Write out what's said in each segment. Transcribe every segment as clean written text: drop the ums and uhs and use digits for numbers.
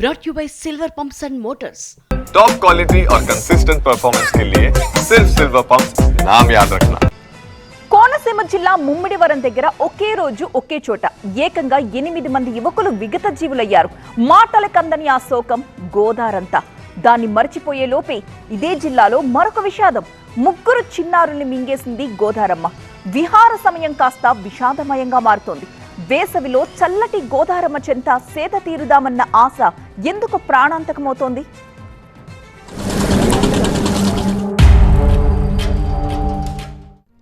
brought you by Silver Pumps and Motors. Top quality और consistent performance के लिए सिर्फ सिल्वर पंप्स नाम याद रखना. కోనసీమ జిల్లా ముమ్మిడివరం దగ్గర ఒకే రోజు ఒకే చోట ఏకంగా 8 మంది యువకులు విగత జీవులయ్యారు. మాటలకందని ఆ శోకం గోదారంతా. దాన్ని మర్చిపోయే లోపే ఇదే జిల్లాలో మరొక విషాదం. 3 చిన్నారుల్ని మింగేసింది గోదారమ్మ. విహార సమయం కాస్త విషాదమయంగా మారుతోంది. వేసవిలో చల్లటి గోదారమ్మ చెంత సేద తీరుదామన్న ఆశ ఎందుకు ప్రాణాంతకమవుతోంది?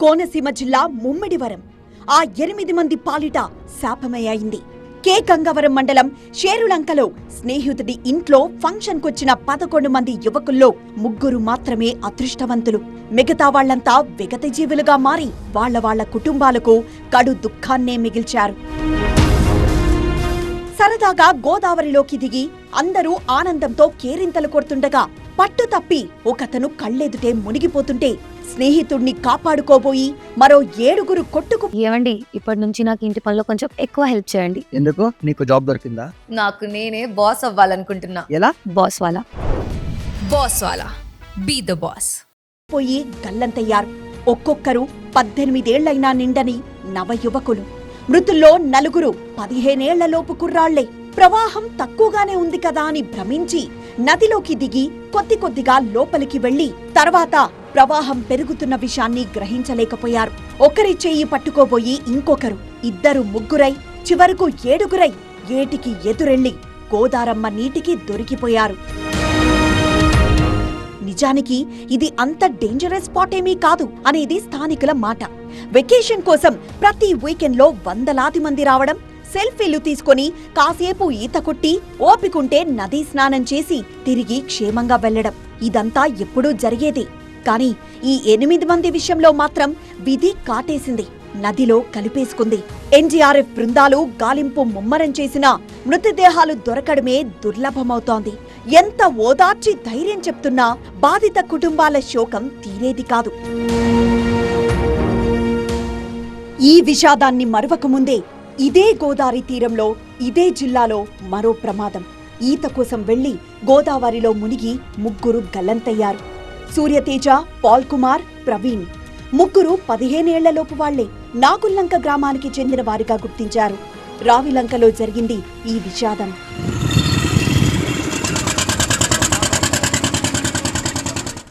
కోనసీమ జిల్లా ముమ్మిడివరం ఆ 8 మంది పాలిట శాపమయ్యింది. కే గంగవరం మండలం షేరులంకలో స్నేహితుడి ఇంట్లో ఫంక్షన్ కొచ్చిన 11 మంది యువకుల్లో 3 మాత్రమే అదృష్టవంతులు. మిగతా వాళ్లంతా విగత జీవులుగా మారి వాళ్ల కుటుంబాలకు కడు దుఃఖాన్నే మిగిల్చారు. సరదాగా గోదావరిలోకి దిగి అందరూ ఆనందంతో కేరింతలు కొడుతుండగా పట్టు తప్పి ఒకతను కళ్ళెదుటే మునిగిపోతుంటే స్నేహితుడిని కాపాడుకోబోయి మరో 7 కొట్టుకు. ఏమండి, ఇప్పటి నుంచి నాకు ఇంటి పనిలో కొంచెం ఎక్కువ హెల్ప్ చేయండి. ఎందుకు? నీకు జాబ్ దొరికిందా? నాకు నేనే బాస్ అవ్వాలనుకుంటున్నా. ఎలా? బాస్ వాలా బీ ద బాస్. పోయి గల్లంతయ్యారు. ఒక్కొక్కరు 18 ఏళ్లైనా నిండని నవ యువకులు. మృతుల్లో 4 15 ఏళ్లలోపు కుర్రాళ్లే. ప్రవాహం తక్కువగానే ఉంది కదా అని భ్రమించి నదిలోకి దిగి కొద్దిగా లోపలికి వెళ్లి తర్వాత ప్రవాహం పెరుగుతున్న విషయాన్ని గ్రహించలేకపోయారు. ఒకరి చెయ్యి పట్టుకోబోయి ఇంకొకరు, 2 3 చివరకు 7 ఏటికి ఎదురెళ్లి గోదారమ్మ నీటికి దొరికిపోయారు. నిజానికి ఇది అంత డేంజరస్ స్పాట్ ఏమీ కాదు అనేది స్థానికుల మాట. వెకేషన్ కోసం ప్రతి వీకెండ్లో వందలాది మంది రావడం, సెల్ఫీలు తీసుకొని కాసేపు ఈత కొట్టి ఓపికుంటే నదీ స్నానం చేసి తిరిగి క్షేమంగా వెళ్లడం ఇదంతా ఎప్పుడూ జరిగేదే. కానీ ఈ 8 మంది విషయంలో మాత్రం విధి కాటేసింది, నదిలో కలిపేసుకుంది. ఎన్డీఆర్ఎఫ్ బృందాలు గాలింపు ముమ్మరం చేసినా మృతదేహాలు దొరకడమే దుర్లభమవుతోంది. ఎంత ఓదార్చి ధైర్యం చెప్తున్నా బాధిత కుటుంబాల శోకం తీరేది కాదు. ఈ విషాదాన్ని మరవకముందే ఇదే గోదావరి తీరంలో ఇదే జిల్లాలో మరో ప్రమాదం. ఈత కోసం వెళ్లి గోదావరిలో మునిగి 3 గల్లంతయ్యారు. సూర్యతేజ, పాల్ కుమార్, ప్రవీణ్ 3 15 ఏళ్లలోపు వాళ్లే. నాగుల్లంక గ్రామానికి చెందిన వారిగా గుర్తించారు. రావిలంకలో జరిగింది ఈ విషాదం.